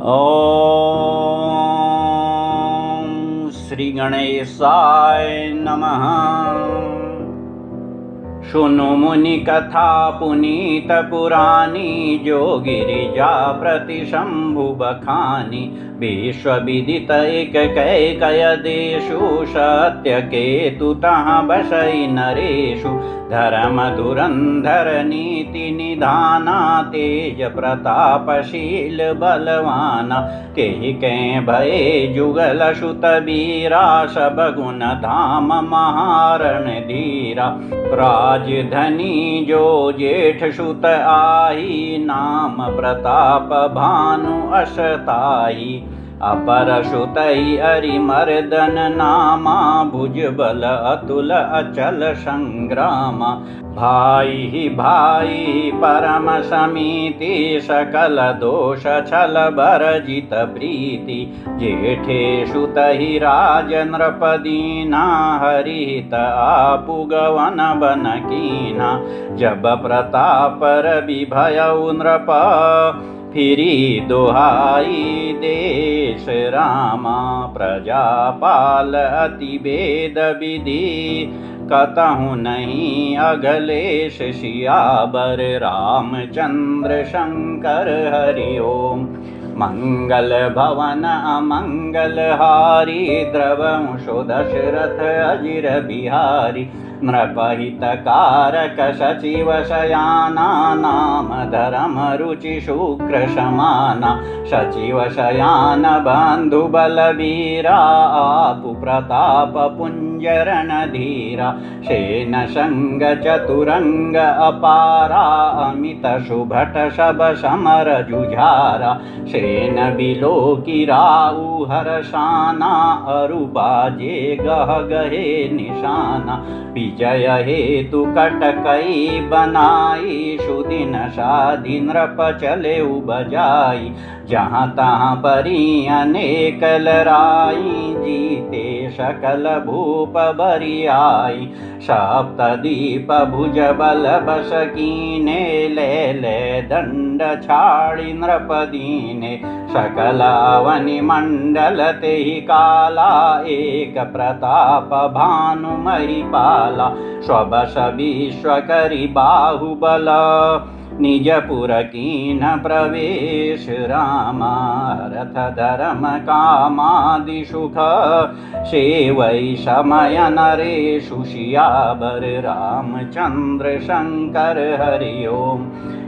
ॐ श्री गणेशाय नमः। शुनु मुनि कथा पुनीत पुराणी, जो गिरिजा प्रति शंभु बखानी। विश्व विदित एक कैकय देशु, सत्य केतु तहाँ बसई नरेशु। धर्म धुरंधर नीति निधाना, तेज प्रतापशील बलवाना। केहि कै भये जुगल सुत बीरा, सब गुण धाम महारण धीरा। राजधनी जो जेठ सुत आई, नाम प्रताप भानु अशताई। अपर सुतई अरिमर्दन नामा, भुजबल अतुल अचल संग्रामा। भाई ही भाई परम समीति, सकल दोष छल बरजित प्रीति। जेठे सुतहि राज नृपदीना, हरित आपु गवन बन कीना। जब प्रताप रवि भयउ नृप, फिरी दोहाई देश रामा। प्रजापाल अति वेद विधि, कतहु नहीं अगलेश सियावर। रामचंद्र शंकर हरि ओम। मंगल भवन अमंगल हारी, द्रवंशो दशरथ अजिर बिहारी। नृपहित कारक सचिव शयाना, नाम धर्म रुचि शुक्र समाना। सचिव शयान बंधु बलवीरा, आपु प्रताप पुंजरण धीरा। सेन संग चतुरंग अपारा, अमित सुभट सब समर जुझारा। सेन बिलो की राउ हर्षाना, अरु बाजे गह गहे निशाना। विजय हेतु कटकई बनाई, सुदिन शादी नृप चले बजाई। जहाँ तहाँ परी अनेक लराई, जीते सकल भूप बरियाई। सप्तदीप भुज बल बस कीने, ले ले दंड छाड़ी नृप दीने। सकल अवनि मंडल तेहि काला, एक प्रताप भानु महिपाला। स्वबस विश्व करि बाहुबल, निजपुर कीन प्रवेश रामा। रथ धर्म कामादि सुख, सेवै समय नरेशु सियावर। रामचंद्र शंकर हरि ओम।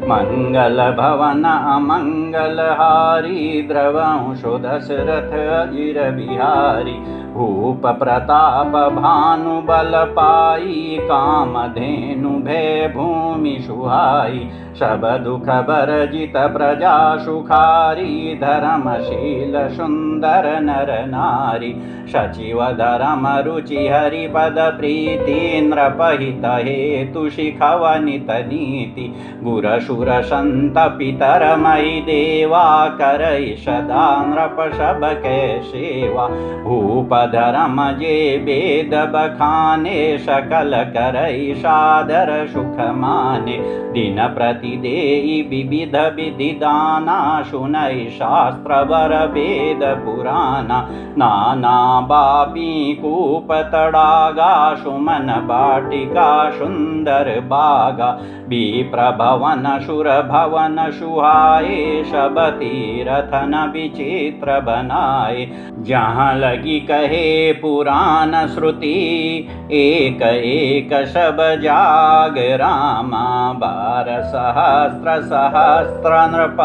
मंगल भवन अमंगल हारी, द्रवंशो दशरथ अजिर बिहारी। भूप प्रताप भानु बल पाई, कामधेनु भय भूमि सुहाई। सब दुख बरजित प्रजा सुखारी, धर्मशील सुंदर नर नारी। सचिव धर्म रुचि हरिपद प्रीति, नृपहित हेतु शिखवनित नीति। गुर सुर संत पितर मई देवा, करई सदा नृप सबके सेवा। भूप धर्म जे वेद बखाने, सकल करई सादर सुख माने। दिन प्रति देई विविध विधि दाना, सुनई शास्त्र वर वेद पुराना। नाना बापी कूप तड़ागा, सुमन बाटिका सुंदर बागा। विप्र भवन सुर भवन सुहाए, सब तीरथन विचित्र बनाए। जहाँ लगी कहे पुराण श्रुति, एक एक सब जाग रामा। 12 सहस्र सहस्र नृप,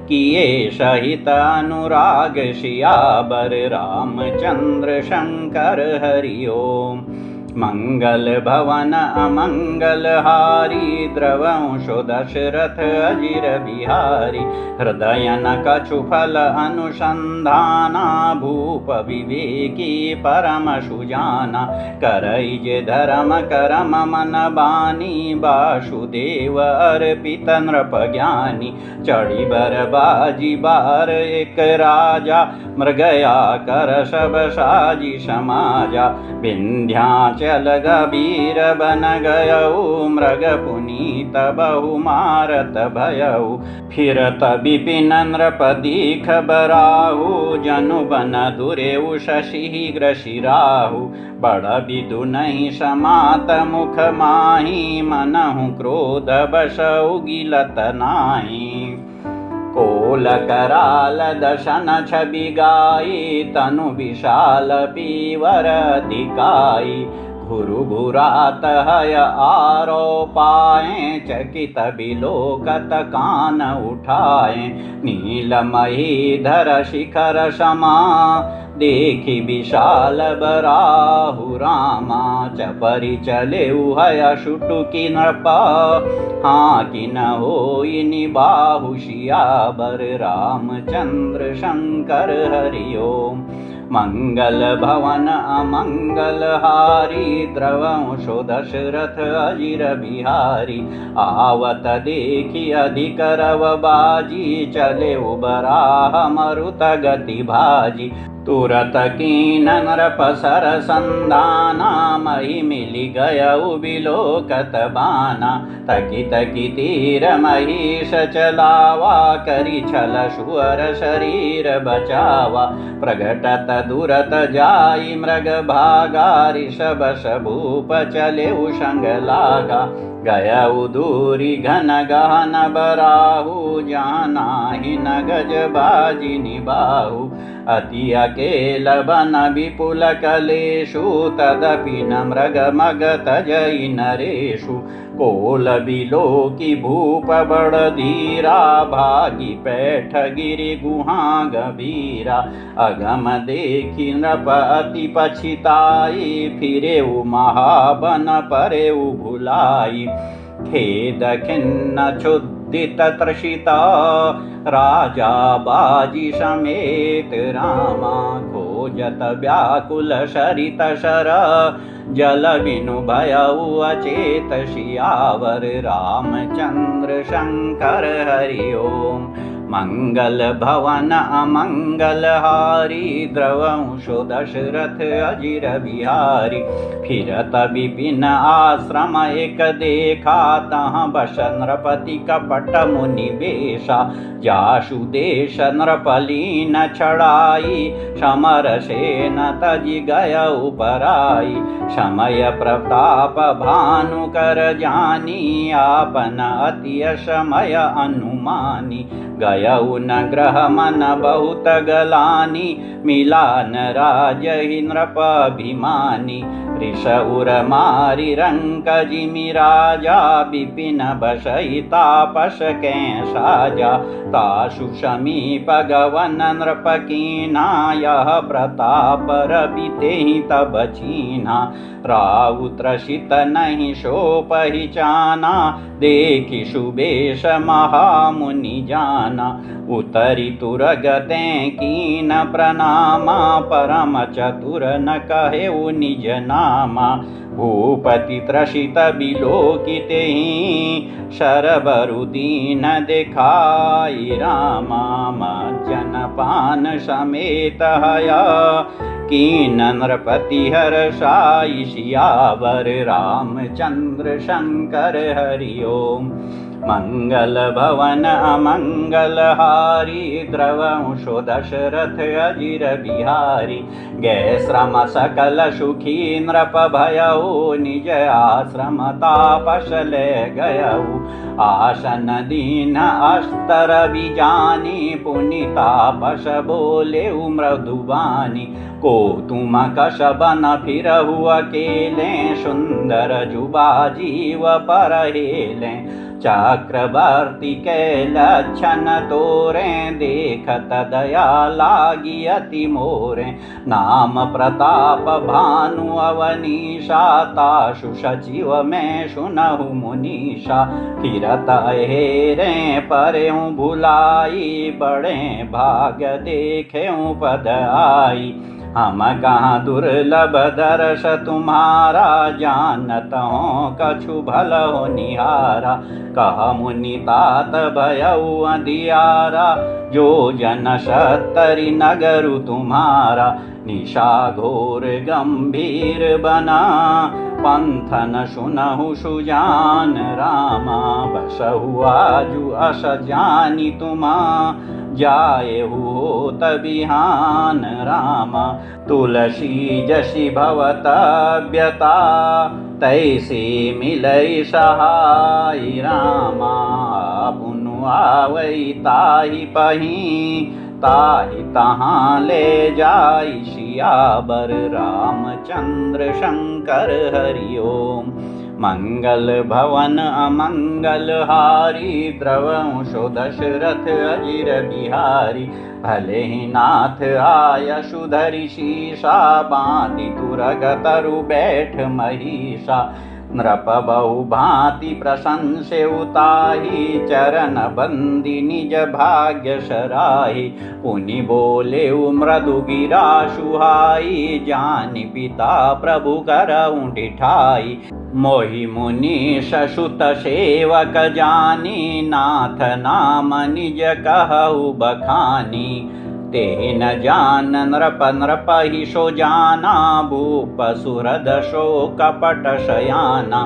किए सहित अनुराग सियावर। रामचंद्र शंकर हरि ओम। मंगल भवन अमंगल हारी, द्रवंशो दशरथ अजिर बिहारी। हृदय न कछु फल अनुसंधाना, भूप विवेकी परम सुजाना। करई जे धर्म करम मन बानी, वासुदेव अर्पित नृप ज्ञानी। चढ़ी बर बाजी बार एक राजा, मृगया कर सब साजी समाजा। विंध्याचल चल गभीर बन गयऊ मृग पुनीत बहु मारत भयऊ फिरत विपिन नृप दीख बराहु जनु बन दुरेऊ शशीघ्र शिराहु बड़ विदु नहीं समात मुख माही मनहु क्रोध बसऊ गिलत नाही कोल कराल दशन छवि गाई तनु विशाल पीवर दिकाई घुरु घुरात हय आरोपाए चकित बिलोकत कान उठाए नीलमही धर शिखर समा देखी विशाल बराहु रामा चपरि चले हय शुटुकी नृप हाँ कि न होई निबाहु सियावर रामचंद्र शंकर हरि ओम मंगल भवन अमंगल हारी द्रवंशो दशरथ अजिर बिहारी आवत देखी अधिक रव बाजी चले उबराह मरुत गति भाजी तुरत कीन नृप सर संदाना मही मिली गयऊ बिलोकत बाना तकी तकी तीर महिष चलावा करी छल सुअर शरीर बचावा प्रगटत दुरत जाई मृग भागा ऋषभ भूप चले संग लागा गयऊ दूरी घन गहन बराहु जाना ही न गज बाजी निबाहु अति अकेल बन विपुल कलेषु तदपि न मृग मग तजई नरेषु कोल बिलोकी भूप बड़ धीरा भागी पैठ गिरि गुहा गभीरा अगम देखी नृप अति पछिताई फिरे महाबन परे भुलाई खेद खिन्न क्षुदित त्रसिता राजा बाजी समेत रामा खोजत व्याकुल सरित शर जल बिनु भयउ अचेत सियावर रामचंद्र शंकर हरि ओम मंगल भवन अमंगल हारी द्रवंशो दशरथ अजिर बिहारी फिरत विपिन आश्रम एक देखा तहाँ बस नृपति कपट मुनि बेशा जासु देश नृपलीन छड़ाई समर सेन तजि गय उपराई समय प्रताप भानु कर जानी आपन अति समय अनुमानी गयऊ न ग्रह मन बहुत गलानी मिलान राज ही नृपाभिमानी ऋष उर मारी रंक जिमि राजा विपिन बसई तापस कै साजा तासु समीप गवन नृप कीना यह प्रताप रबिते ही तब चीना राउ त्रसित नहीं शो पहिचाना देखि सुबेश महामुनि जाना उतरी तुरगते कीन प्रणामा परम चतुर न कहे निज नामा भूपति त्रसित बिलोकिते ही शरबरु दीन दिखाई रामा मज्जनपान समेत हया कीन नृपति हर्षाई सियावर रामचंद्र शंकर हरि ओम मंगल भवन अमंगल हारी द्रवंशो दशरथ अजिर बिहारी गै श्रम सकल सुखी नृप भयऊ निज आश्रम तापस ले गयऊ आसन दीन अस्तर बिजानी पुनितापस बोले मृदुबानी को तुम कश बन फिरहु अकेले सुंदर जुबा जीव पर हेले चक्रवर्ती के लक्षण तोरे देखत दया लागी अति मोरे नाम प्रताप भानु अवनीशा तासु सचिव में सुनहु मुनीषा फिरत हेरे परेऊ भुलाई बड़े भाग देखेऊ पद आई हम कहाँ दुर्लभ दर्श तुम्हारा जानत हो कछु भल हो निहारा कह मुनि तात भयऊ अंधियारा जो जन सत्तरी नगरु तुम्हारा निशा घोर गंभीर बना पंथन सुनहु सुजान रामा बसहु आजु अस जानी तुमा जाए हो तबिहान रामा तुलसी जसी भवतव्यता तैसे मिलई सहाय रामा पुनु आवई ताहि पही ताहि तहाँ ले जाई सियावर रामचंद्र शंकर हरि ओम मंगल भवन अमंगल हारी द्रवंशो दशरथ अजिर बिहारी भले ही नाथ आय सुधरि शीशा बांधि तुरग तरु बैठ महिषा नृप बहु भांति प्रशंसे उताही चरण बंदी निज भाग्य सराही पुनि बोले मृदु गिरा सुहाई जानि पिता प्रभु करऊं डिठाई मोहि मुनि ससुत सेवक जानी नाथ नाम निज कहु बखानी तेन जान नृप नृपहि सो जाना भूप सुहृद शो कपट शयाना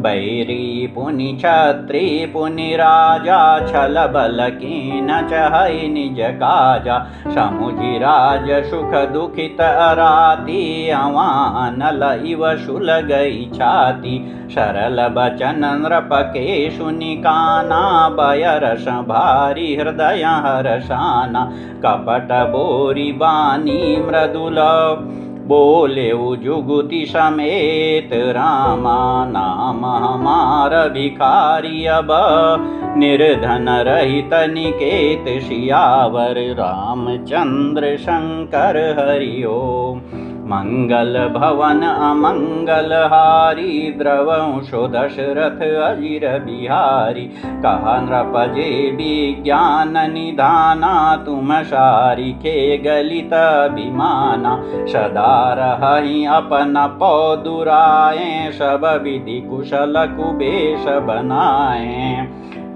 बैरी पुनि छत्री पुनि राजा छल बल कीन चहै निज काजा समुझि राज सुख दुखित अराती अवानल इव सुलगई छाती सरल बचन नृप के सुनि काना बयरस भारी हृदय हरसाना कपट बोरी बानी मृदुल बोले जुगुति समेत रामा नाम हमार भिखारी अब निर्धन रहित निकेत सियावर रामचंद्र शंकर हरि ओम मंगल भवन अमंगल हारी द्रवंशो दशरथ अजिर बिहारी कहा नृप जे विज्ञान निधाना तुम सारिखे गलित अभिमाना सदा रहि अपन पौ दुराए सब विधि कुशल कुबेश बनाए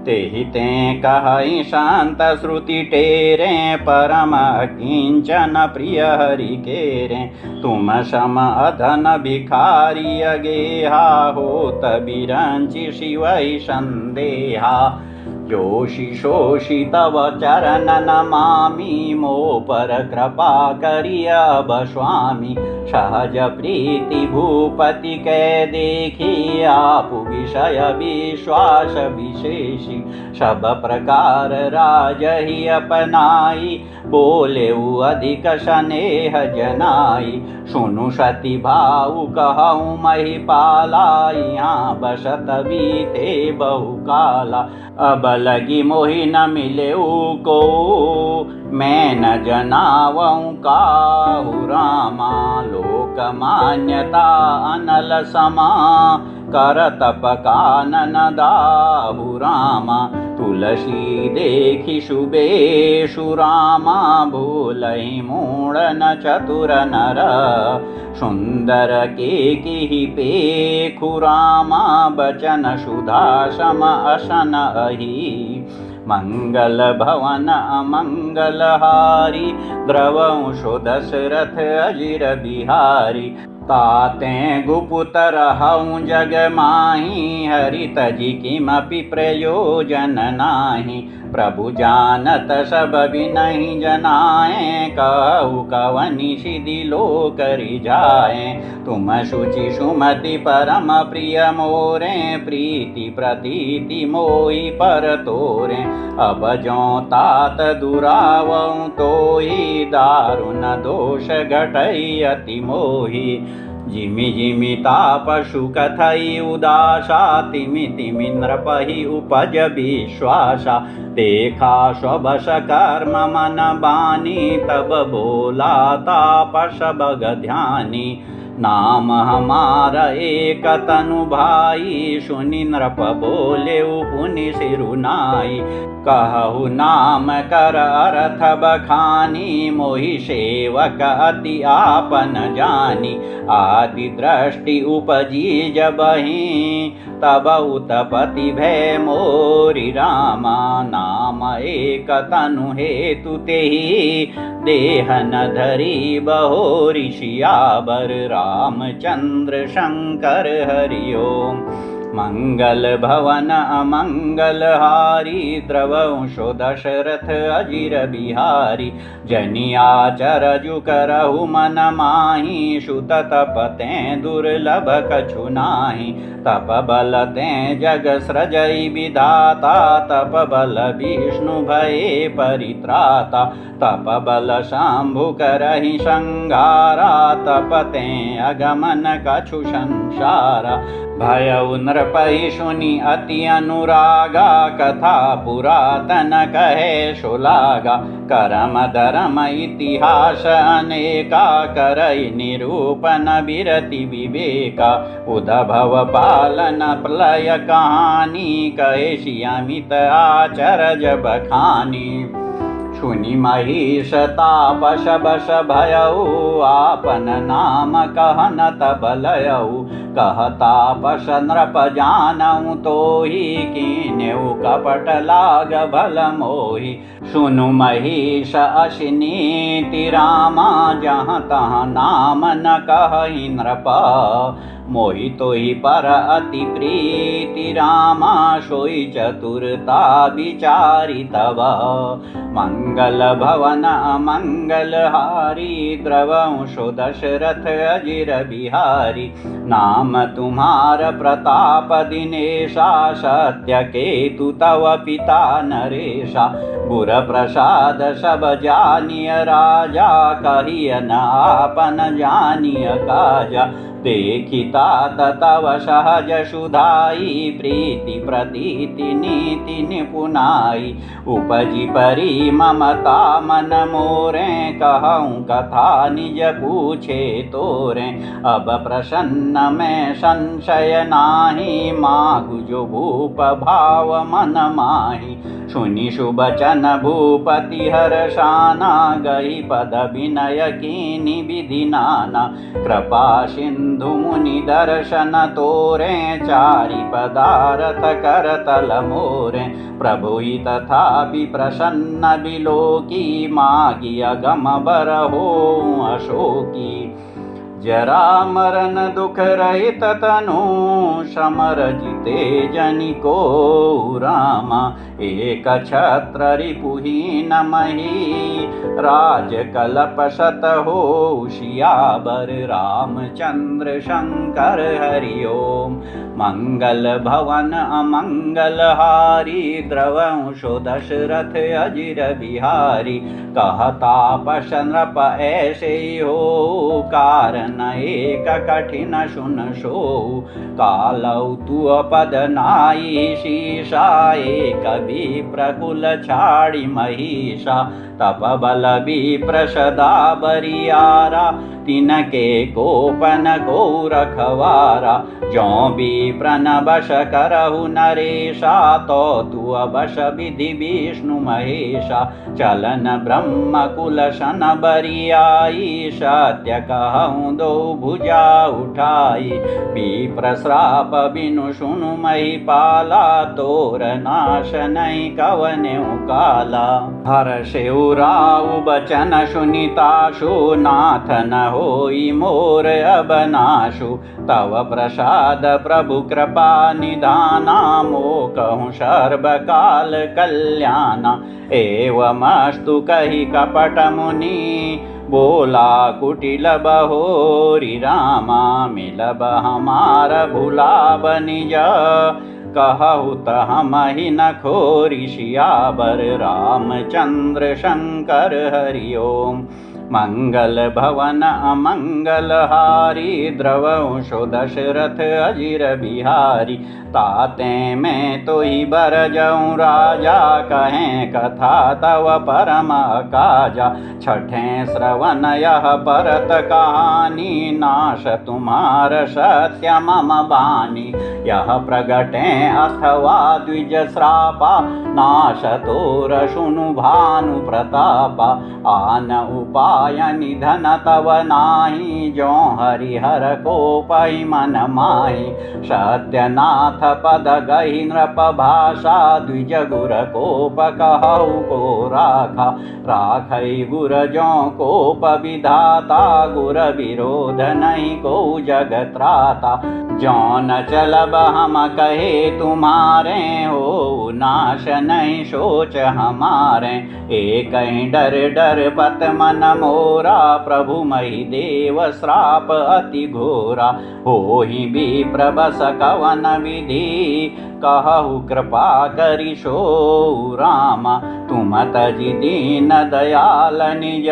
तेहि ते कहई शांत श्रुति टेरे परम किंचन प्रिय हरि केरे तुम सम अधन भिखारी अगेहा होत बिरंचि शिवै संदेहा जोषि शोषि तव चरण नमामि मो पर कृपा करिय अब स्वामी सहज प्रीति भूपति कै देखी आप विषय विश्वास विशेषी सब प्रकार राजहि अपनाई बोले अधिक स्नेह जनाई सुनु सती भाऊ कहूँ महिपाला यहाँ बसत बीते बहु काला अब लगी मोहि न मिले को मैं न जनावऊँ काहु रामा लोक मान्यता अनल समा कर तप कानन दाहु रामा तुलसी देखि शुभेशु रामा भूलहि मूढ़न चतुर नर सुंदर के किहि पेखु रामा बचन सुधा सम असन अहि मंगल भवन अमंगल हारी द्रवंशो दशरथ अजिर बिहारी ताते गुपुत रहऊँ जग माही हरि तजि किमपि प्रयोजन नाही प्रभु जानत सब बिनहि जनाए कहु कवनि सिधि लोक रिझाए तुम शुचि सुमति परम प्रिय मोरे प्रीति प्रतीति मोहि पर तोरे अब ज्यों तात दुरावऊँ तोहि दारुण दोष घटई अति मोहि जिमि जिमि तापशु कथई उदासा तिमि तिमि नृपहि उपज विश्वासा देखा स्वबस कर्म मन बानी तब बोला तापस बग ध्यानी नाम हमारा एक तनु भाई, सुनि नृप बोले पुनि सिरुनाई। कहु नाम कर अर्थ बखानी, मोहि सेवक अति आपन जानी। आदि दृष्टि उपजी जबहि, तब उत्पत्ति भय मोरि रामा। नाम एक तनु हेतु तेहि, देह न धरी बहोरि सियावर। रामचंद्र शंकर हरि ओम। मंगल भवन अमंगल हारी, द्रवंशो दशरथ अजिर बिहारी। जनियाचर जु करहु मन माही, सुत तपते दुर्लभ कछु नाही। तप बल ते जग सृजई विधाता, तप बल विष्णु भये परित्राता। तप बल शंभु करहि संघारा, तपते अगमन कछु संसारा। भयउ नृपहि सुनि अति अनुरागा, कथा पुरातन कहे सुलागा। करम धरम इतिहास अनेका, करई निरूपण बिरति विवेका। उद्भव पालन प्रलय कहानी, कहे अमित आचरज बखानी। सुनि महिष तापस बस भयउ, आपन नाम कहनत बलयउ। कह तापस नृप जानऊ तोहि, कीन्यउ कपट लाग भल मोहि। सुनु महिष असि नीति रामा, जहाँ तहाँ नाम न कहहि नृप। मोहि तोहि पर अति प्रीति रामा, सोई चतुरता विचारि तव। मंगल भवन अमंगल हारी, द्रवंशो दशरथ अजिर बिहारी। नाम तुम्हार प्रताप दिनेशा, सत्य केतु तव पिता नरेशा। गुर प्रसाद सब जानिय राजा, कहिय न आपन जानिय काजा। देखिता तव सहज सुधाई, प्रीति प्रतीति नीति निपुनाई। उपजी परी ममता मन मोरे, कहूँ कथा निज पूछे तोरे। अब प्रसन्न में संशय नाही, मागु जो भूप भाव मन माही। सुनि सुबचन भूपति हर्षाना, गई पद विनय कीनि विधि नाना। कृपा सिंधु मुनि दर्शन तोरे, चारि पदारथ करतल मोरे। प्रभु तथापि प्रसन्न बिलोकी, मागी अगम बरहो अशोकी। जरा मरण दुख रहित तनु, समर जिते जनिको रामा। एक छत्र रिपुहीन मही, राज कलप सत हो सियावर। रामचंद्र शंकर हरि ओम। मंगल भवन अमंगल हारी, द्रवंशो दशरथ अजिर बिहारी। कहतापस नृप ऐसे हो, कारण एक कठिन सुन सो। कालौ तु पद नाई शीशा, एक विप्रकुल छाड़ी महिषा। तप बल विप्र सदा बरियारा, तिनके कोपन को रखवारा। ज्यों विप्र न बश करहु नरेशा, तो तु अबश विधि विष्णु महेशा। चलन ब्रह्म कुल सन बरियाई, सत्य कहूँ दो भुजा उठाई। विप्र श्राप बिनु सुनु महिपाला, तोर नाश नहीं कवने काला। हर्षेउ राउ बचन सुनिताशु, नाथ न होई मोर अब नाशु। तव प्रसाद प्रभु कृपा निधाना, मोकहु सर्वकाल कल्याणा। एवमस्तु कहि कपट मुनि, बोला कुटिल बहोरी रामा। मिलब हमार भुलाब निज, कहु त हमहि न खोरि सियावर। रामचंद्र शंकर हरि ओम। मंगल भवन अमंगल हारी द्रवंशो दशरथ अजिर बिहारी। ताते मैं तो ही बर जाऊं राजा कहें कथा तव परम काजा। छठे श्रवण यह परत कहानी नाश तुम्हार सत्य मम बानी। यह प्रगटे अथवा द्विज श्रापा नाश तोर सुनु भानु प्रतापा। आन उपाय निधन तव नाही जो हरिहर को पै मन माही। सत्यनाथ पद गहि नृप भाषा द्विज गुर कोप कहु को राखा। राखै गुर जो कोप विधाता गुर विरोध नहीं को जगत्राता। जौन चलब हम कहे तुम्हारे हो नाश नहीं सोच हमारे। एक डर डर पत मन मोरा प्रभु मही देव श्राप अति घोरा। हो ही विप्र बस कवन विधि कहु कृपा करि सो रामा। तुम तजि दीन दयाल निज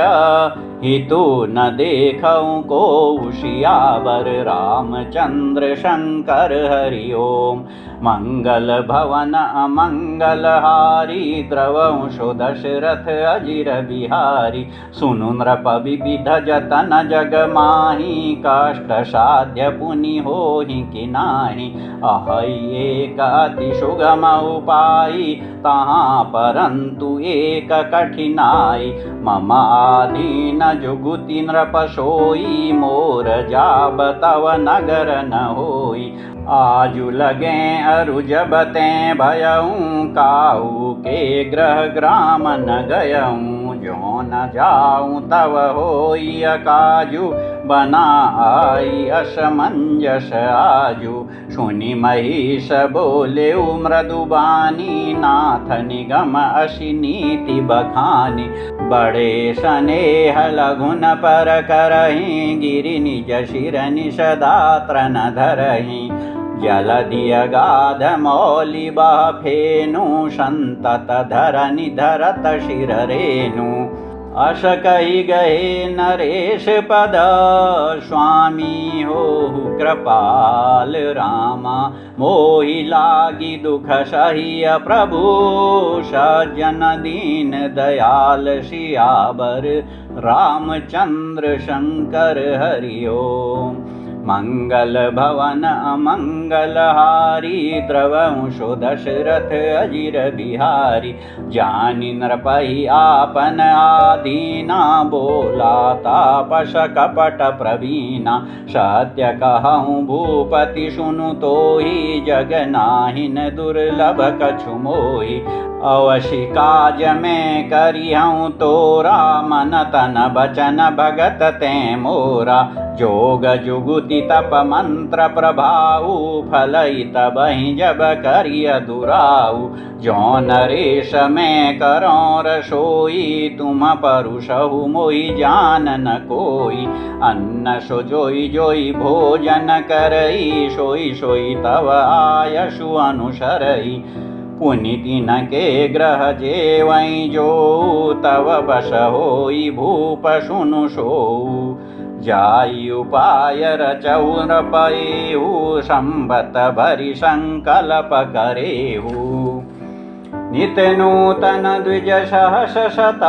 हितु न देखऊँ को सियावर। रामचंद्र शंकर हरि ओम। मंगल भवन अमंगल हारी द्रवंशो दशरथ अजिर बिहारी। सुनु नृप विविध जतन जग माही कष्ट साध्य पुनि होहि कि नाही। अहै एक अति सुगम उपाई तहाँ परंतु एक कठिनाई। मम आधीन जुगुति नृप सोई मोर जाब तव नगर न होई। आजु लगे अरु जब ते भयऊँ काहू के ग्रह ग्राम न गयऊँ। जो न जाऊँ तव होई अकाजु बना आई असमंजस आजु। सुनि महिष बोले मृदुबानी नाथ निगम असी नीति बखानी। बड़े स्नेह लघुन पर करहीं गिरि निज शिर निषदात्र न धरहीं। जलधि अगाध मौलि बह फेनु संतत धरनि धरत शिर रेनु। अस कहि गए नरेश पद स्वामी होहु कृपाल रामा। मोहि लागी दुख सहिय प्रभु सज्जन दीन दयाल सियावर। रामचंद्र शंकर हरि ओम। मंगल भवन अमंगल हारी द्रवंशो दशरथ अजिर बिहारी। जानि नृपहि आपन आदीना बोला तापस कपट प्रवीणा। सत्य कहूँ भूपति सुनु तोहि जग नाहिन दुर्लभ कछु मोहि। अवश्य काज में करिहूँ तोरा मन तन बचन भगत ते मोरा। जोग जुगुति तप मंत्र प्रभाऊ फलई तबहि जब करिय दुराऊ। जो नरेश में करो रसोई तुम परुषहु मोहि जान न कोई। अन्न सो जोई जोई भोजन करई सोई सोई तव आयसु अनुसरई। पुनि न के ग्रह जेवै जो तव बस होई भूप सुनु सोऊ। जाई उपाय रचऊ नृपयेहु संबत भरि संकल्प करेहु। नित नूतन द्विज सहस शत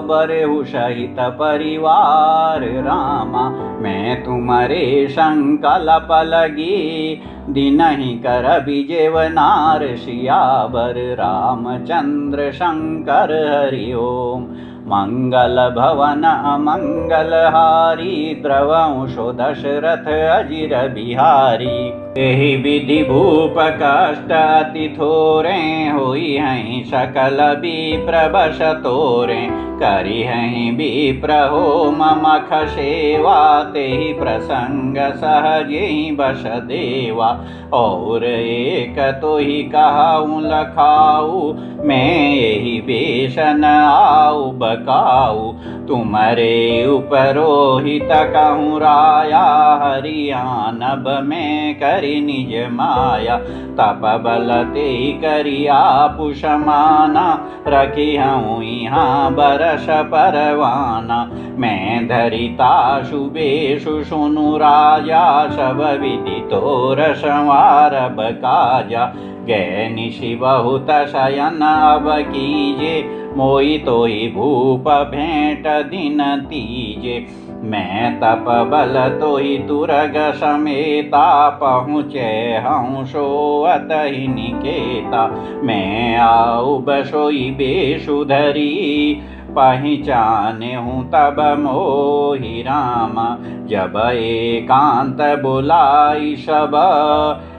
बरेहु सहित परिवार रामा। मैं तुम्हारे संकल्प लगी दिनहि कर विजेव नार सियावर। रामचंद्र शंकर हरि ओम। मंगल भवन अमंगल हारी द्रवंशो दशरथ अजिर बिहारी। एहि विधि भूप कष्ट अति थोरे होई हैं सकल विप्र बस तोरे। करि हैं विप्र हो ममख सेवा तेहि प्रसंग सहजहि बस देवा। और एक तो ही कहाऊँ लखाऊ मैं यही बेसन आऊ काऊ। तुम्हारे उपरोहित कहूँ राया, हरियाणब में करी निज माया। तप बल ते करिया पुषमाना, रखी हूँ यहाँ बरस परवाना। मैं धरिता शुभेशु सुनु राजा, सब विधि तोर संवारब काजा। गए निशि बहुत शयन अब कीजे, मोई तोई भूप भेंट दिन तीजे। मैं तप बल तोहि तुरग समेता, पहुँचे हूँ सोअत ही निकेता। मैं आऊ बसोई बेशु धरी, पहचाने हूँ तब मोहि रामा। जब एकांत बुलाई सब,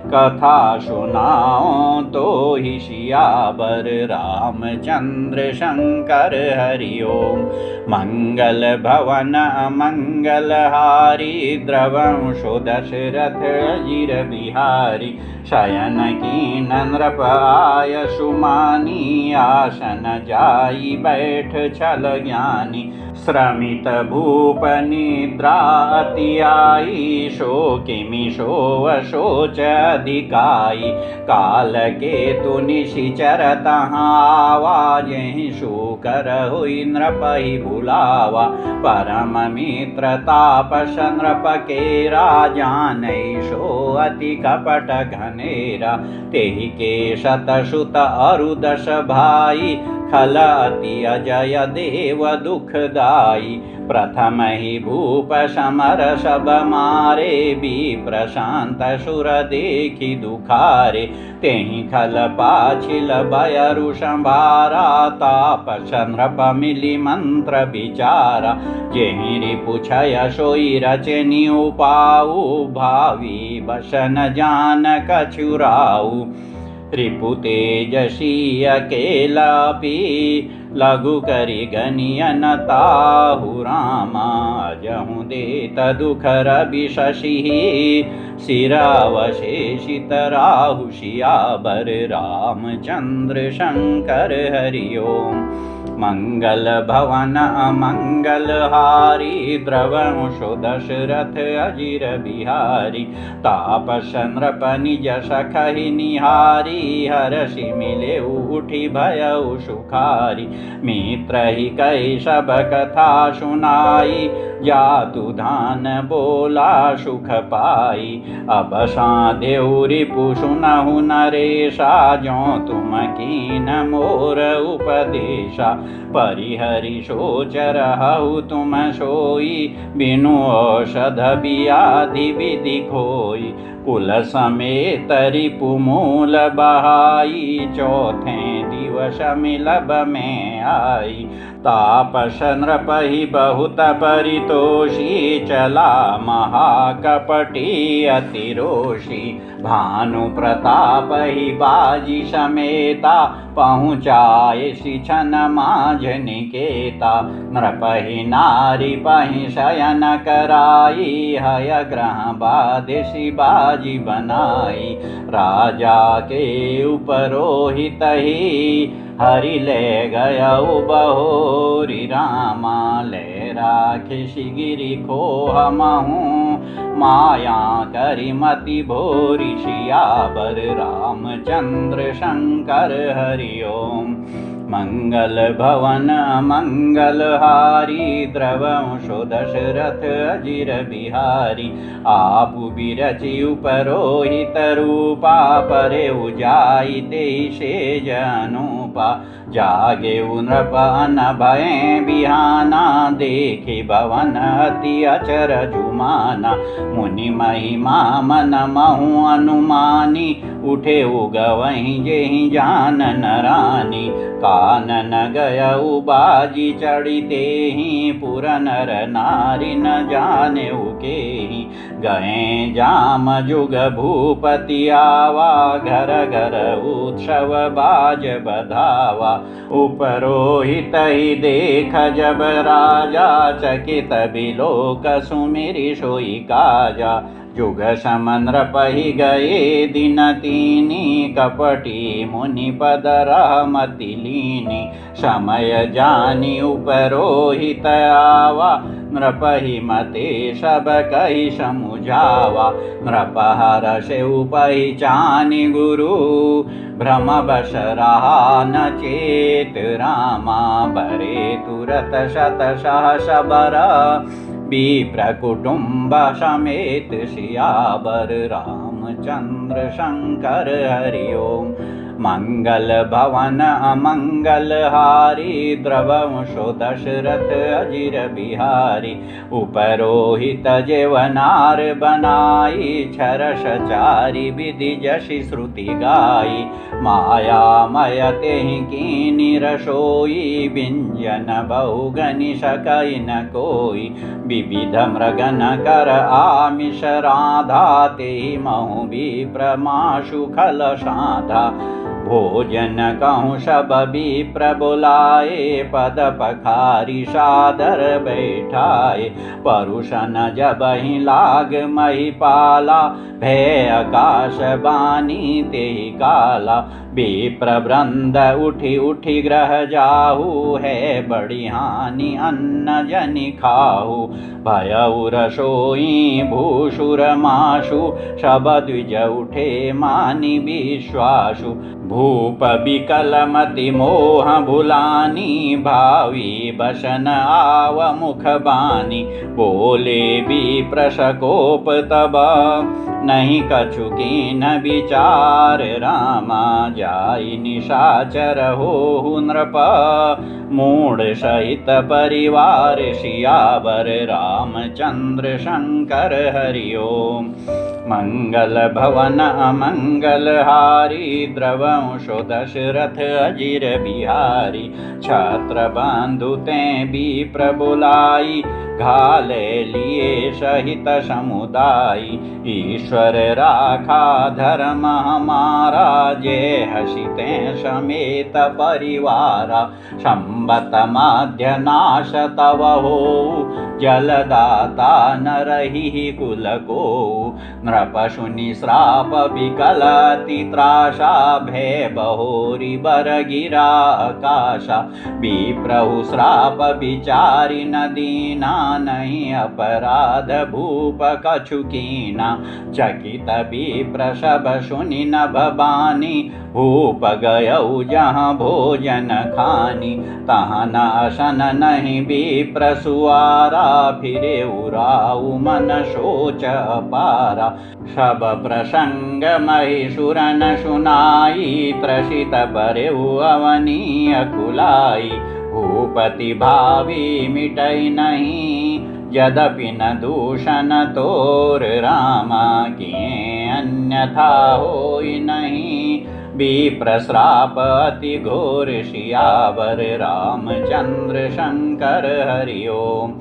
कथा सुनाओ तो ही सियावर। रामचंद्र शंकर हरि ओम। मंगल भवन मंगल हारी, द्रवंशो दशरथ अजिर बिहारी। शयन कीन नृप आय सुमानी, आसन जाई बैठ छल ज्ञानी। श्रमित भूप निद्रा अति आई, शोकिमि शोव शोच अधिकाई। काल के तु निशिचर तहाँ, जेहि शूकर हुई नृप ही बुलावा। परम मित्र तापस नृप के राजानै, सो अति कपट घनेरा। तेहि के शतसुत अरु दश भाई, खल अति अजय देव दुखदाई। प्रथम ही भूप समर सब मारे, भी प्रशांत सुर देखी दुखारे। तेहि खल पाछिल बयरु संभारा, तापस नृप मिली मंत्र विचारा। जेहि रिपु छय सोई रचनि उपाऊ, भावी बसन जान कछुराऊ। रिपु तेजसी अकेला पी, लघु करि गनियन ताहु रामा। जहु देत दुख रवि शशि, शिरावशेषित राहु सियावर। रामचंद्र शंकर हरि ओम। मंगल भवन अमंगल हारी, द्रवंशो दशरथ अजिर बिहारी। तापस नृप निज सखहि निहारी, हरषि मिले उठी भयउ सुखारी। मित्र ही कहि सब कथा सुनाई, जातु धान बोला सुख पाई। अब साधेउ रिपु सुनहु नरेशा, जो तुम कीन मोर उपदेशा। परिहरि सोच रहु तुम सोई, बिनु औषध बियाधि विधि खोई। कुल समेत रिपु मूल बहाई, चौथे दिवस मिलब में आई। तापस नृप ही बहुत परितोषी, चला महाकपटी अति रोषी। भानु प्रताप ही बाजी समेता, पहुँचाए शिछन माझ निकेता। नृप ही नारी पहि शयन कराई, हय ग्रह बादेशी बाजी बनाई। राजा के उपरोहित ही, हरि ले गयउ बहोरी रामा। ले राखे शिगिरि खोह महूँ, माया करि मति भोरी सियावर। रामचंद्र शंकर हरि ओम। मंगल भवन मंगल हारी, द्रवंशो दशरथ अजिर बिहारी। आपु बिरचि उपरोहित रूपा, परे उजाई तेहि सेज अनूपा। जागे नृप अन भये बिहाना, देखि भवन अति अचर जुमाना। मुनि महिमा मन महु अनुमानी, उठे उगवहि जेहि जानन रानी। कानन गयउ बाजी चढ़िते ही, पुर नर नारी न जाने केहि। गए जाम जुग भूपति आवा, घर घर उत्सव बाज बधावा। उपरोहित ही देख जब राजा, चकित बिलोक सुमिरि सोई काजा। जुग सम नृपहि गए दिन तीनी, कपटी मुनि पद रहमति लीनी। समय जानी उपरोहित आवा, नृपहि मते सब कहि समुझावा। नृप हर्षि पहिचानि गुरु, भ्रम बस रहा न चेत रामा। बरे तुरत शत सहस बर, विप्र कुटुम्ब समेत सियावर। रामचंद्र शंकर हरि ओम। मंगल भवन अमंगल हारी, द्रवंशो दशरथ अजिर बिहारी। उपरोहित जेवनार बनाई, छरस चारि विधि जसि श्रुति गाई। मायामय तेहि कीनि रसोई, व्यंजन बहुगनि सकइ न कोई। विविध मृगन कर आमिष राधा, तेहि महु विप्र माशु खल साधा। भोजन कहूँ सब विप्र बुलाए, पद पखारी सादर बैठाए। परुषन जबहि लाग महिपाला, भय आकाश बानी तेहि काला। विप्र वृंद उठि उठि ग्रह जाहु, है बड़ी हानि अन्न जनि खाहु। भयउ रसोई भूषुर माशु, सब द्विज उठे मानि विश्वासु। भूप विकल मति मोह भुलानी, भावी बसन आव मुख बानी। बोले विप्र सकोप तब, नहीं कछु कीन विचार। रामा जाई निशाचर होहु नृप, मूढ़ सहित परिवार सियावर। रामचंद्र शंकर हरि ओम। मंगल भवन अमंगल हारी, द्रवंशो दशरथ अजिर बिहारी। छत्र बंधु तें विप्र बुलाई, घाले लिए सहित समुदायी। ईश्वर राखा धर्म हमारा, जय हसिते समेत परिवारा। संबत माध्य नाश तव हो, जलदाता न रही कुल को। नृप सुनि श्राप विकलति त्रासा, भय बहोरी बर गिरा आकाशा। विप्रहु श्राप विचारि न दीना, नहीं अपराध भूप कछु कीना। चकित विप्र सब सुनि नभ बानी, भूप गयौ जहाँ भोजन खानी। तहाँ नाशन नहीं विप्र सुवारा, फिरे उराऊ मन सोच अपारा। सब प्रसंग महिषुरन सुनाई, त्रसित बरेउ अवनी अकुलाई। भूपति भावी मिटई नहीं, यद्यपि न दूषण तोर। रामा किए अन्यथा होई नहीं, विप्र श्राप अति घोर सियावर। रामचंद्र शंकर हरि ओम।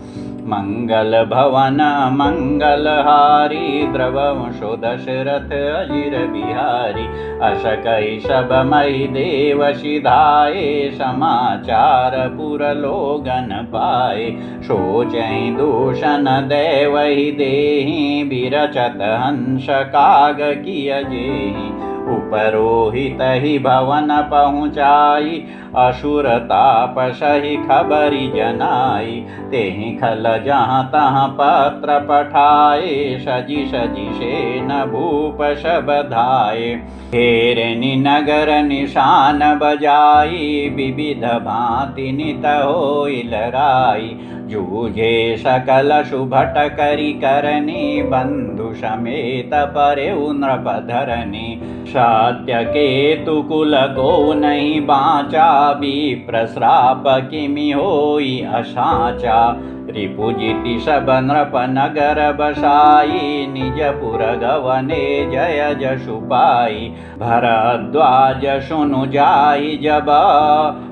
मंगल भवन मंगल हारी, द्रवंशो दशरथ अजिर बिहारी। अस कहि सब महि देव सिधाए, समाचार पुर लोगन पाए। सोचहि दूषण देवहि देहि, बिरचत हंस काग किय जेहि। उपरोहित ही भवन पहुँचाई, असुर ताप सही खबरी जनाई। तेहि खल जहाँ तहाँ पत्र पठाए, सजी सजी सेन भूप सब धाये। घेरनि नगर निशान बजाई, विविध भांति नित होई लड़ाई। जूझे सकल सुभट करि करनी, बंधु समेत परेउ नृप धरनी। सत्य केतु कुल को नहीं बाँचा, विप्र श्राप किमि होई असाचा। रिपुजिति सब नृप नगर बसाई, निजपुर गवने जय जशु पाई। भरद्वाज सुनु जाई जब,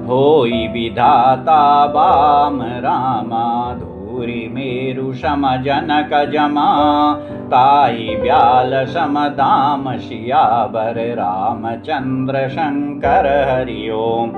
होई विधाता बाम रामा। सूरि मेरु सम जनक जमा ताई ब्याल सम दाम सियावर रामचंद्र शंकर हरि ओम।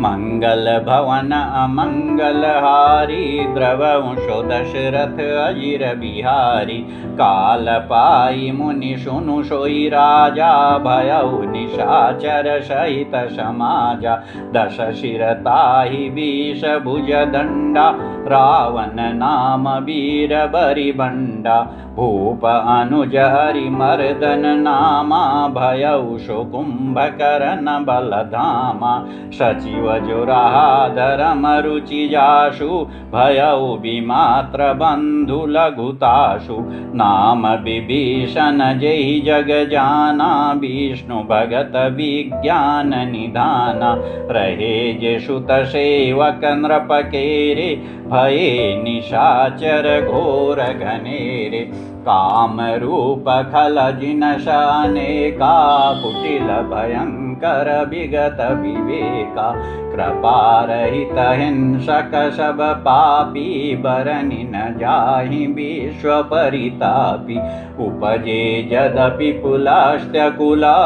मंगल भवन अमंगल हारी द्रवंशो दशरथ अजिर बिहारी काल पाई मुनि सुनु सोई राजा भयउ निशाचर सहित समाजा दश शिर ताहि बीस भुज दंडा रावण नाम वीर बरिबंडा भूप अनुज हरि मर्दन नामा भयउ सो कुंभकर्ण बलधामा सचिव जोराधरम रुचि जाशु भयउ विमात्र बंधु लघुताशु नाम विभीषण जय जग जाना विष्णु भगत विज्ञान निधाना रहे जे सुत सेवक नृप केरे भये निशाचर घोर घनेरे काम रूप खल जिन शाने का कुटिल भयंकर विगत विवेका कृपा रहित हिंसक सब पापी बरनि न जाहि विश्व परितापी उपजे यद्यपि पुलस्त्य कुला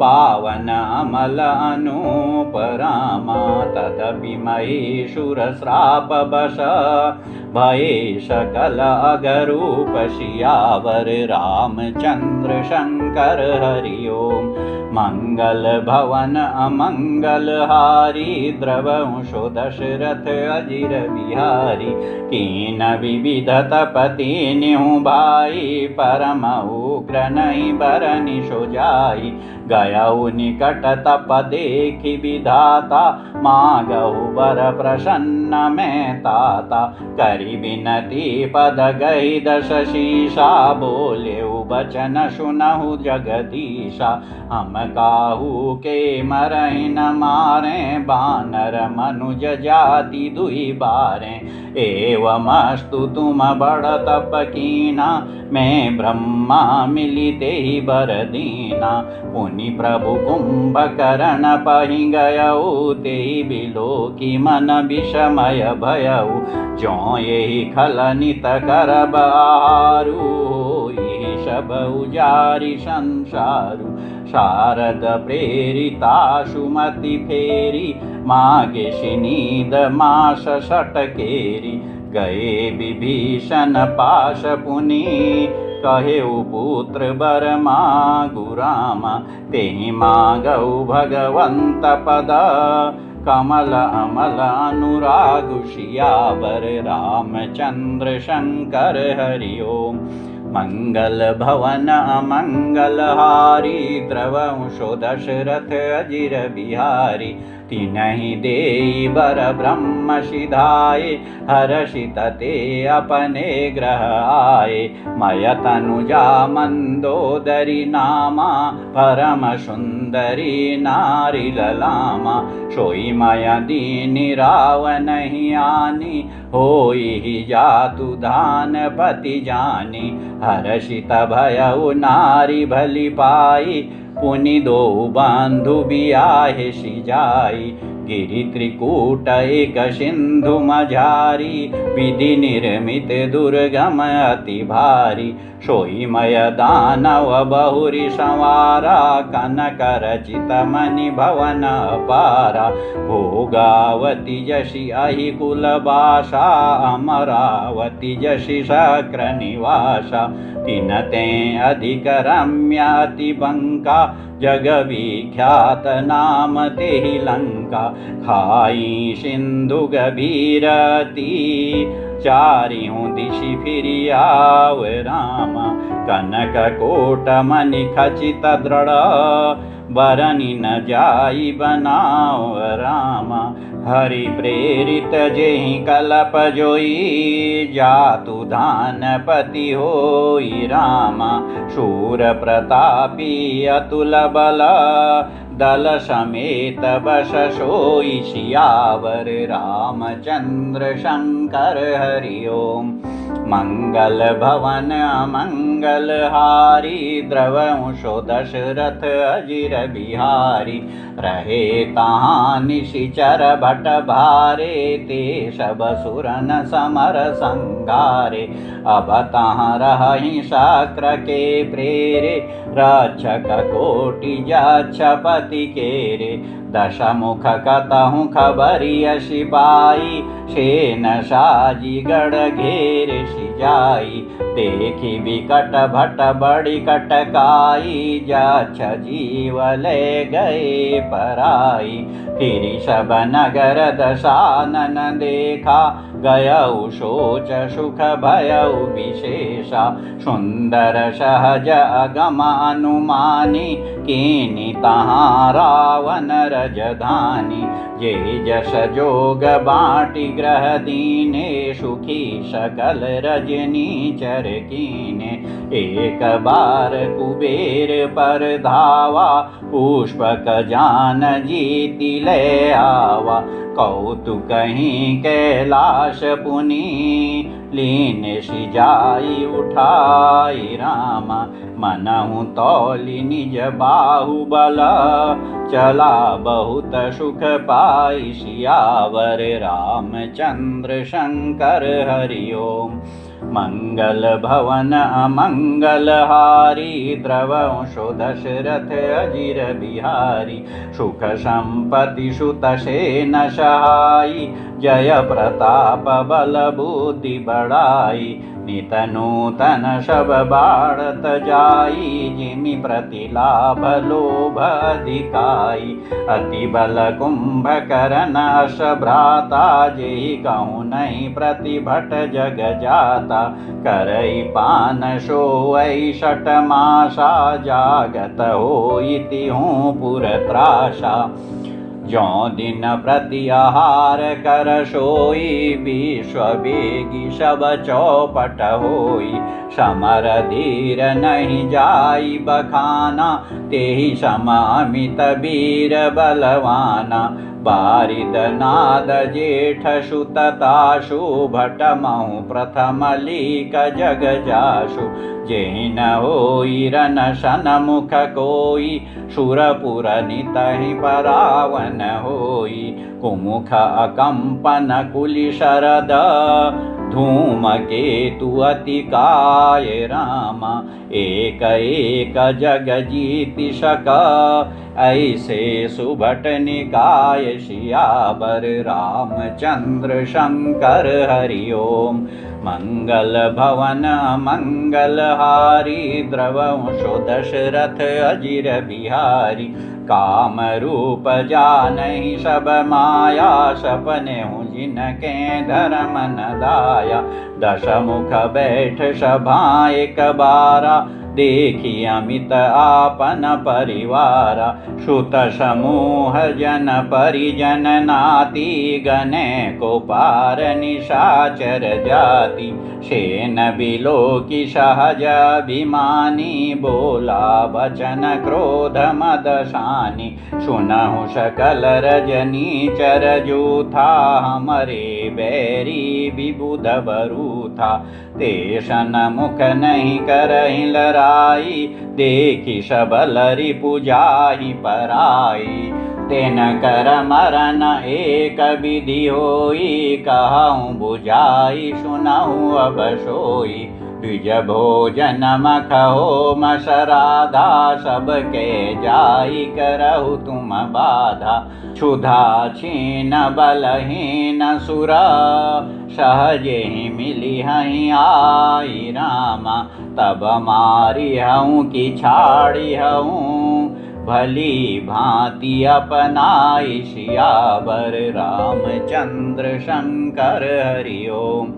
पावन अमल अनुपरामा तदपि महेशुर श्राप बश भये सकल अगरूप सियावर रामचंद्र शंकर हरि ओम। मंगल भवन अमंगल हारी द्रवंशो दशरथ अजिर बिहारी कीन विविध तपति निहु भाई परम उग्र नहीं बरनि सो जाई गयउ निकट तप देखि विधाता मागहु वर प्रसन्न में ताता करि विनती पद गई दश शीशा बोलेउ बचन सुनहु जगदीशा हम काहू के मरहि न मारे बानर मनुज जाति दुई बारे एवमस्तु तुम बड़ तप कीना मैं ब्रह्मा मिलिते ही बर दीना पुनि प्रभु कुंभकर्ण पहि गयउ ते बिलो की मन विषमय भयउ जो यही खल नित करब आहारू सब उजारि संसारु शारद प्रेरिता सुमति फेरी मागे शिनीद मास सटकेरी गए विभीषण पाश पुनि कहेउ पुत्र बर मागु रामा तेहि मागउ भगवंत पद कमल अमल अनुराग सियावर रामचंद्र शंकर हरि ओम। मंगल भवन अमंगल हारी द्रवंशो दशरथ अजिर बिहारी तिनहि देई बर ब्रह्म सिधाए हर्षित ते अपने ग्रह आए मय तनुजा मंदोदरी नामा परम सुंदरी नारी ललामा सोई मय दीनि राव नहीं आनी होई जातु धान पति जानी हर्षित भयउ नारी भली पाई पुनि दो बांधु बियाहे सिजाई गिरि त्रिकूट एक सिंधु मझारी विधि निर्मित दुर्गम अति भारी सोई मय दानव बहुरी संवारा कनक रचित मणि भवन पारा भोगावती जशी अहि कुलबासा अमरावती जशी शक्र निवासा तिनते अधिक रम्य अति बंका जग विख्यात नाम तेहि लंका खाई सिंधु गभीरती चारियों दिशि फिरि आव रामा कनक कोट मणि खचित दृढ़ बरनि न जाई बनाओ रामा हरि प्रेरित जेहि कलप जोई जातु धानपति होई रामा शूर प्रतापी अतुल बल दल समेत बस सोई सियावर रामचंद्र शंकर हरि ओम। मंगल भवन मंगल हारी द्रवंशो दशरथ अजिर बिहारी। रहे तहाँ निशिचर भट भारे ते सब सुरन समर संगारे। अब तहाँ रहि शक्र के प्रेरे रक्षक कोटि जक्षपति केरे। दशमुख कतहु खबरिय सिपाही शेन साजी गढ़ घेर सिजाई। देखी बिकट भट बड़ी कटकाई जक्ष जीव ले गए पराई। फिर सब नगर दशानन देखा गयउ शोच सुख भयउ विशेषा। सुंदर सहज अगम अनुमानी कीनी तहाँ रावण रजधानी। जे जस जोग बाटी ग्रह दीने सुखी सकल रजनी चर कीने। एक बार कुबेर पर धावा पुष्पक जान जीति ले आवा। कौतुक कहीं कैलाश पुनि लीन सिजाई उठाई रामा। मनहु तौलि निज बाहुबल चला बहुत सुख पाई सियावर रामचंद्र शंकर हरि ओम। मंगल भवन अमंगल हारी द्रवंशो दशरथ अजिर बिहारी। सुख संपत्ति सुत सेन सहाई जय प्रताप बल बुद्धि बढ़ाई। नित नूतन सब बाढ़त जाई जिमि प्रतिलाभ लोभ अधिकाई। अति बल कुंभकर्ण अस भ्राता जेहि कहूँ नहीं प्रतिभट जग जाता। करई पान सोई षट मासा जागत होइति हूँ पुर त्रासा। ज्यों दिन प्रति आहार कर सोई विश्व बेगी सब चौपट होई। समर धीर नहीं जाई बखाना तेहि सम अमित वीर बलवाना। बारिद नाद जेठ सुतताशु भट महु प्रथम लीक जग जाशु। जेहि न होई रन सन मुख कोई सुरपुर नितहि परावन होई। कुमुख अकंपन कुलि शरद धूम केतु अति काय रामा। एक एक जग जीति सक ऐसे सुभट निकाय सियावर रामचंद्र शंकर हरि ओम। मंगल भवन मंगल हारी द्रवंशो दशरथ अजिर बिहारी। काम रूप जानहि सब माया सपने हूँ जिनके धर्म न दाया। दशमुख बैठ सभा एक बारा देखी अमित आपन परिवारा। श्रुत समूह जन परिजन नाती गणे को पार निशाचर जाति। शेन बिलो की सहज अभिमानी बोला वचन क्रोध मद शानी। सुनहु सकल रजनी चर जूथा हमरे बैरी विबुध बरूथा। तेषन मुख नहीं करहि लराई देखी सबल रिपु जाहि पराई। तेन कर मरन एक विधि होई कहूँ बुझाई सुनहु अब सोई। द्विज भोजन मखहो मशराधा सबके जाई करहु तुम बाधा। क्षुधा छीन बलहीन सुर सहजे ही मिली हहीं आई रामा। तब मारी हूँ कि छाड़ी हूँ भली भांति अपनाई सियावर रामचंद्र शंकर हरि ओम।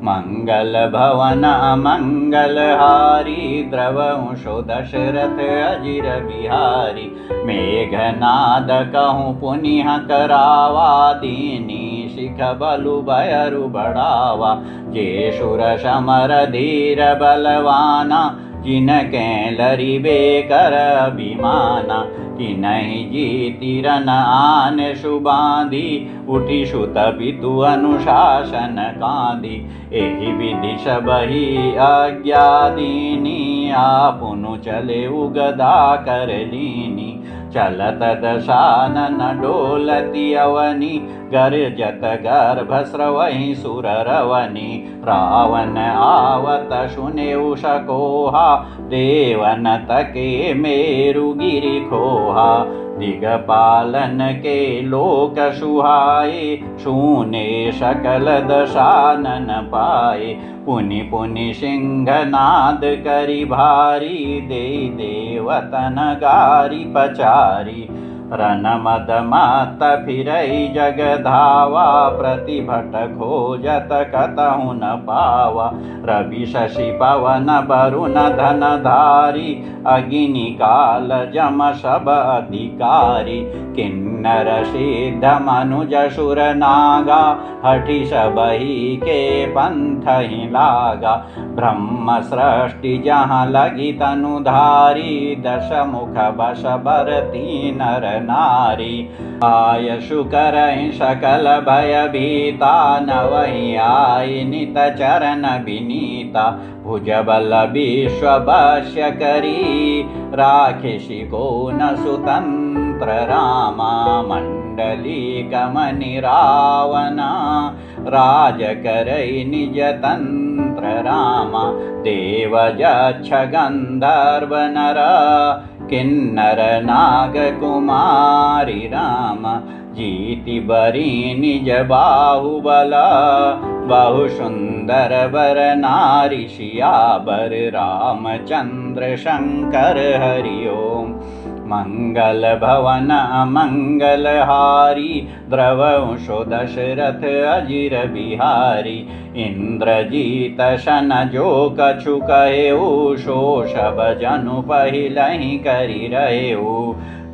मंगल भवन मंगल हारी द्रवंशो दशरथ अजिर बिहारी। मेघनाद कहूँ पुनिह करावा दीनी शिख बलु भयरु बढ़ावा। जे सुर समर धीर बलवाना जिनके लरिबे कर अभिमाना। तिनहि जीति रन आन सुबांधी उठी सुत पितु अनुशासन कांधी एहि विधि सबहि अज्ञादीनी आपुनु चले उगदा कर लीनी चलत दशानन डोलति अवनी गर्जत गर्भ स्रवहि सुर रवनि रावण आवत सुनेउ सकोहा देवन तके मेरु गिरि खोहा दिगपालन के लोक सुहाए सुने सकल दशानन पाए पुनि पुनि सिंहनाद करि भारी दे देवतन गारी पचारी रन मद मत फिरई जग धावा प्रतिभट खोजत कतहु न पावा रवि शशि पवन वरुण धन धारी अग्नि काल जम सब अधिकारी किन्नर सिद्ध मनुज सुर नागा हठि सबहि के पंथ ही लागा ब्रह्म सृष्टि जहाँ लगी तनुधारी दश मुख बश बरती नर नारी आयशु करहि सकल भय भीता नवहि आय नित चरण विनीता भुजबल विश्व वश्य करी राखिषि को न सुतंत्र रामा मंडली कमनि रावना राज करई निज तंत्र रामा देव यक्ष गंधर्व नर किन्नर नाग कुमारी राम जीति बरी निज बाहुबल बहु सुंदर वर नारी सियावर रामचंद्र शंकर हरि ओम मंगल भवन मंगल हारी द्रवंशो दशरथ अजिर बिहारी इंद्रजीत शन जो कछु कहेउ शोषभ जनु पहिलहि करि रहेउ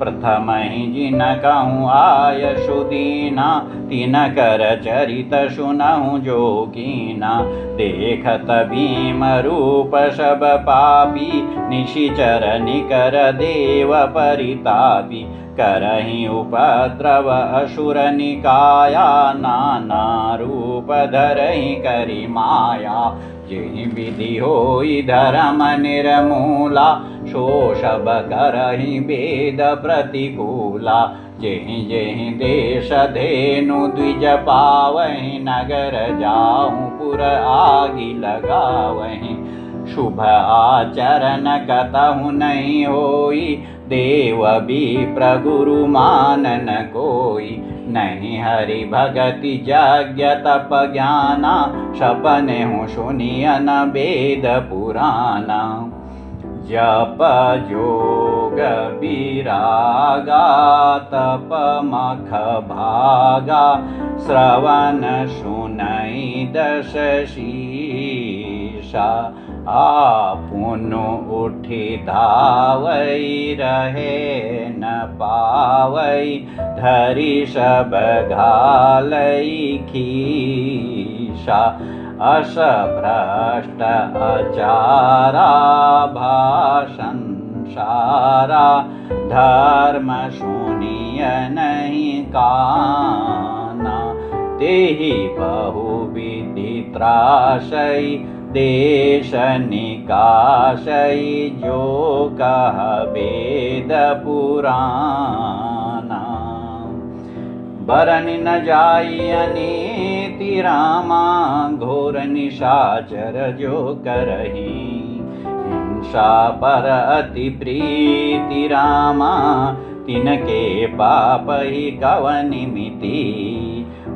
प्रथम जिन कहूँ आयशु दीना तिन कर चरित सुनहु जोगीना देखत भीम रूप सब पापी निशिचर निकर देव परितापी करहि उपद्रव असुर निकाया नाना रूप धरहि करि माया जेहि विधि होई धर्म निर्मूला शोषब करहि वेद प्रतिकूला जेहि जेहि देश धेनु द्विज पावहि नगर जाऊँ पुर आगि लगावहि शुभ आचरण कतहु नहीं होई देव विप्र गुरु मानन कोई नहीं हरि भगति यज्ञ तप ज्ञाना सपने हूँ सुनियन वेद पुराना जप जोग विरागा तप मख भागा श्रवण सुनई दश शीषा आपुनु उठी धावई रहे न पावई धरि सब घालई खीसा अस भ्रष्ट अचारा भाषण सारा धर्म सुनिय नहीं काना तेहि बहुविधि त्रासई देश निकाशई जो कह वेद पुराना बरन न जाई अनीति रामा घोर निशाचर जो करही हिंसा पर अति प्रीति रामा तिनके पाप ही कवनिमिति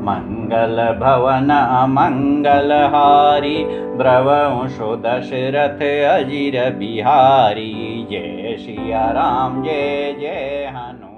मंगल भवन अमंगल हारी ब्रवंशो दशरथ अजिर बिहारी जय सिया राम जय जय हनुमान।